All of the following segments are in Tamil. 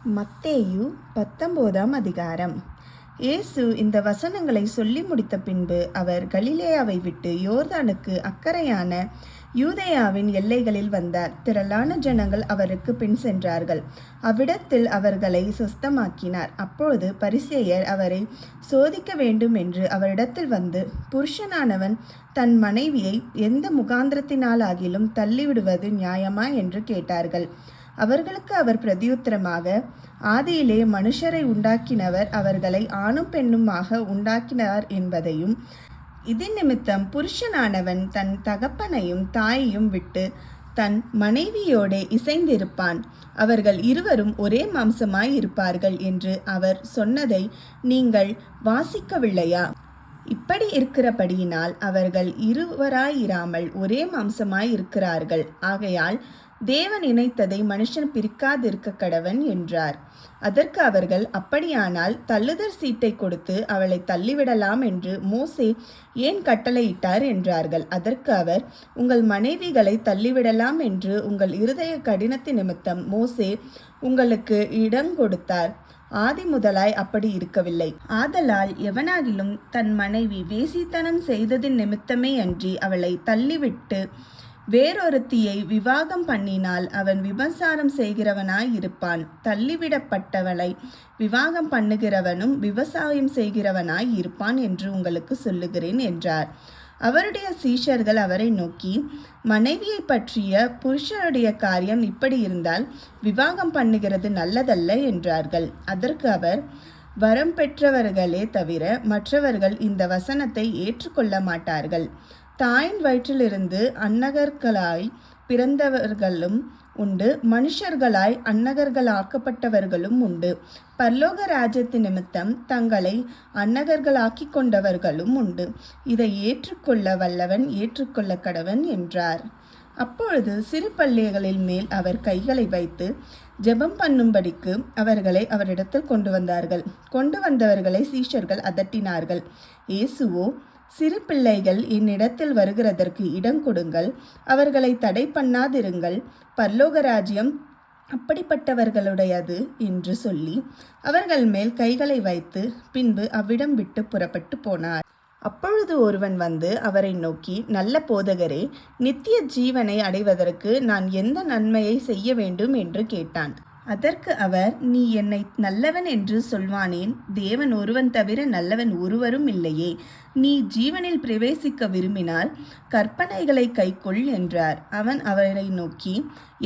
மத்தேயு 19 அதிகாரம். இயேசு இந்த வசனங்களை சொல்லி முடித்த பின்பு அவர் கலிலேயாவை விட்டு யோர்தானுக்கு அக்கறையான யூதேயாவின் எல்லைகளில் வந்தார். திரளான ஜனங்கள் அவருக்கு பின் சென்றார்கள். அவ்விடத்தில் அவர்களை சொஸ்தமாக்கினார். அப்பொழுது பரிசேயர் அவரை சோதிக்க வேண்டும் என்று அவரிடத்தில் வந்து, புருஷனானவன் தன் மனைவியை எந்த முகாந்திரத்தினாலாகிலும் தள்ளிவிடுவது நியாயமா என்று கேட்டார்கள். அவர்களுக்கு அவர் பிரதியுத்தரமாக, ஆதியிலே மனுஷரை உண்டாக்கினவர் அவர்களை ஆணும் பெண்ணுமாக உண்டாக்கினார் என்பதையும், இதன் நிமித்தம் புருஷனானவன் தன் தகப்பனையும் தாயையும் விட்டு தன் மனைவியோடே இசைந்திருப்பான், அவர்கள் இருவரும் ஒரே மாம்சமாய் இருப்பார்கள் என்று அவர் சொன்னதை நீங்கள் வாசிக்கவில்லையா? இப்படி இருக்கிறபடியினால் அவர்கள் இருவராயிராமல் ஒரே மாம்சமாய் இருக்கிறார்கள். ஆகையால் தேவன் இணைத்ததை மனுஷன் பிரிக்காதிருக்க கடவன் என்றார். அதற்கு அவர்கள், அப்படியானால் தள்ளுதற் சீட்டை கொடுத்து அவளை தள்ளிவிடலாம் என்று மோசே ஏன் கட்டளையிட்டார் என்றார்கள். அதற்கு அவர், உங்கள் மனைவிகளை தள்ளிவிடலாம் என்று உங்கள் இருதய கடினத்தின் நிமித்தம் மோசே உங்களுக்கு இடங்கொடுத்தார். ஆதி முதலாய் அப்படி இருக்கவில்லை. ஆதலால் எவனாகிலும் தன் மனைவி வேசித்தனம் செய்ததின் நிமித்தமே அன்றி அவளை தள்ளிவிட்டு வேறொருத்தியை விவாகம் பண்ணினால் அவன் விபசாரம் செய்கிறவனாய் இருப்பான். தள்ளிவிடப்பட்டவளை விவாகம் பண்ணுகிறவனும் விவசாயம் செய்கிறவனாய் இருப்பான் என்று உங்களுக்கு சொல்லுகிறேன் என்றார். அவருடைய சீஷர்கள் அவரை நோக்கி, மனைவியை பற்றிய புருஷனுடைய காரியம் இப்படி இருந்தால் விவாகம் பண்ணுகிறது நல்லதல்ல என்றார்கள். அதற்கு அவர், வரம் பெற்றவர்களே தவிர மற்றவர்கள் இந்த வசனத்தை ஏற்றுக்கொள்ள மாட்டார்கள். தாயின் வயிற்றிலிருந்து அன்னகர்களாய் பிறந்தவர்களும் உண்டு, மனுஷர்களாய் அன்னகர்களாக்கப்பட்டவர்களும் உண்டு. பரலோக ராஜ்யத்தின் நிமித்தம் தங்களை அன்னகர்களாக்கி கொண்டவர்களும் உண்டு. இதை ஏற்றுக்கொள்ள வல்லவன் ஏற்றுக்கொள்ள கடவன் என்றார். அப்பொழுது சிறு பள்ளிகளின் மேல் அவர் கைகளை வைத்து ஜெபம் பண்ணும்படிக்கு அவர்களை அவரிடத்தில் கொண்டு வந்தார்கள். கொண்டு வந்தவர்களை சீஷர்கள் அதட்டினார்கள். இயேசுவோ, சிறு பிள்ளைகள் என்னிடத்தில் வருகிறதற்கு இடம் கொடுங்கள், அவர்களை தடை பண்ணாதிருங்கள், பரலோக ராஜ்யம் அப்படிப்பட்டவர்களுடையது என்று சொல்லி அவர்கள் மேல் கைகளை வைத்து பின்பு அவ்விடம் விட்டு புறப்பட்டு போனார். அப்பொழுது ஒருவன் வந்து அவரை நோக்கி, நல்ல போதகரே, நித்திய ஜீவனை அடைவதற்கு நான் எந்த நன்மையை செய்ய வேண்டும் என்று கேட்டான். அதற்கு அவர், நீ என்னை நல்லவன் என்று சொல்வானேன்? தேவன் ஒருவன் தவிர நல்லவன் ஒருவரும் இல்லையே. நீ ஜீவனில் பிரவேசிக்க விரும்பினால் கற்பனைகளை கைக்கொள் என்றார். அவன் அவரை நோக்கி,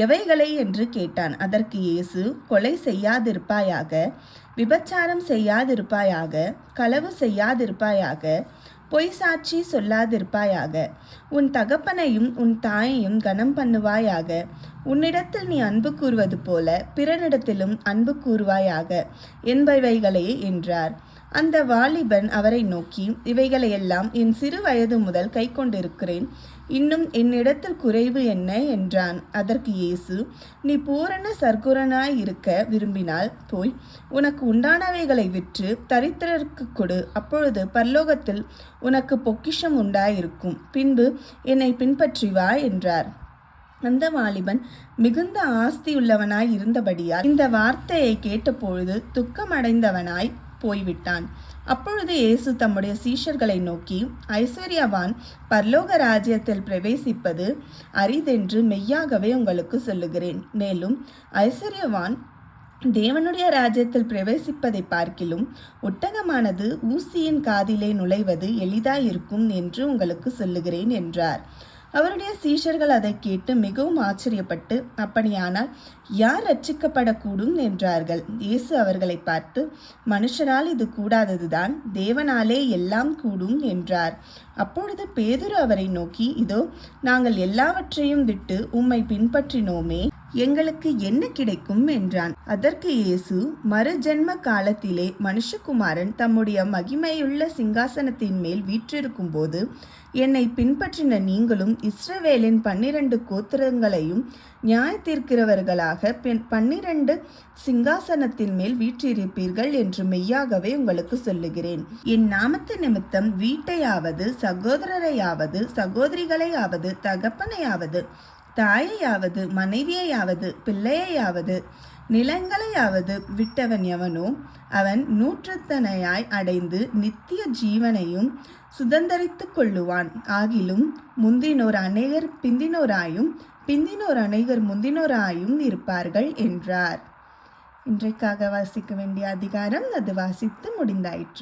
எவைகளை என்று கேட்டான். அதற்கு இயேசு, கொலை செய்யாதிருப்பாயாக, விபச்சாரம் செய்யாதிருப்பாயாக, களவு செய்யாதிருப்பாயாக, பொய் சாட்சி சொல்லாதிருப்பாயாக, உன் தகப்பனையும் உன் தாயையும் கனம் பண்ணுவாயாக, உன்னிடத்தில் நீ அன்பு கூறுவது போல பிறனிடத்திலும் அன்பு கூறுவாயாக என்பவைகளே என்றார். அந்த வாலிபன் அவரை நோக்கி, இவைகளையெல்லாம் என் சிறு வயது முதல் கை கொண்டிருக்கிறேன், இன்னும் என்னிடத்தில் குறைவு என்ன என்றான். அதற்கு இயேசு, நீ பூரண சர்க்குணனாய் இருக்க விரும்பினால் போய் உனக்கு உண்டானவைகளை விற்று தரித்திரருக்கு கொடு, அப்பொழுது பரலோகத்தில் உனக்கு பொக்கிஷம் உண்டாயிருக்கும், பின்பு என்னை பின்பற்றி வா என்றார். அந்த வாலிபன் மிகுந்த ஆஸ்தியுள்ளவனாய் இருந்தபடியால் இந்த வார்த்தையை கேட்டபொழுது துக்கமடைந்தவனாய் போய்விட்டான். அப்பொழுது இயேசு தம்முடைய சீஷர்களை நோக்கி, ஐஸ்வர்யவான் பரலோக ராஜ்யத்தில் பிரவேசிப்பது அரிதென்று மெய்யாகவே உங்களுக்கு சொல்லுகிறேன். மேலும் ஐஸ்வர்யவான் தேவனுடைய ராஜ்யத்தில் பிரவேசிப்பதை பார்க்கிலும் ஒட்டகமானது ஊசியின் காதிலே நுழைவது எளிதாயிருக்கும் என்று உங்களுக்கு சொல்லுகிறேன் என்றார். அவருடைய சீஷர்கள் அதை கேட்டு மிகவும் ஆச்சரியப்பட்டு, அப்படியானால் யார் ரட்சிக்கப்படக்கூடும் என்றார்கள். இயேசு அவர்களை பார்த்து, மனுஷரால் இது கூடாததுதான், தேவனாலே எல்லாம் கூடும் என்றார். அப்பொழுது பேதுரு அவரை நோக்கி, இதோ நாங்கள் எல்லாவற்றையும் விட்டு உம்மை பின்பற்றினோமே, எங்களுக்கு என்ன கிடைக்கும் என்றான். அதற்கு இயேசு, மறுஜென்ம காலத்திலே மனுஷகுமாரன் தம்முடைய மகிமையுள்ள சிங்காசனத்தின் மேல் வீற்றிருக்கும் போது என்னை பின்பற்றின நீங்களும் இஸ்ரவேலின் 12 கோத்திரங்களையும் நியாய தீர்க்கிறவர்களாக 12 சிங்காசனத்தின் மேல் வீற்றிருப்பீர்கள் என்று மெய்யாகவே உங்களுக்கு சொல்லுகிறேன். என் நாமத்து நிமித்தம் வீட்டையாவது சகோதரரையாவது சகோதரிகளையாவது தகப்பனையாவது தாயையாவது மனைவியையாவது பிள்ளையையாவது நிலங்களையாவது விட்டவன் எவனோ அவன் நூற்றுத்தனையாய் அடைந்து நித்திய ஜீவனையும் சுதந்தரித்துக் கொள்ளுவான். ஆகிலும் முந்தினோர் அநேகர் பிந்தினோராயும் பிந்தினோர் அநேகர் முந்தினோராயும் இருப்பார்கள் என்றார். இன்றைக்காக வாசிக்க வேண்டிய அதிகாரம் அது வாசித்து முடிந்தாயிற்று.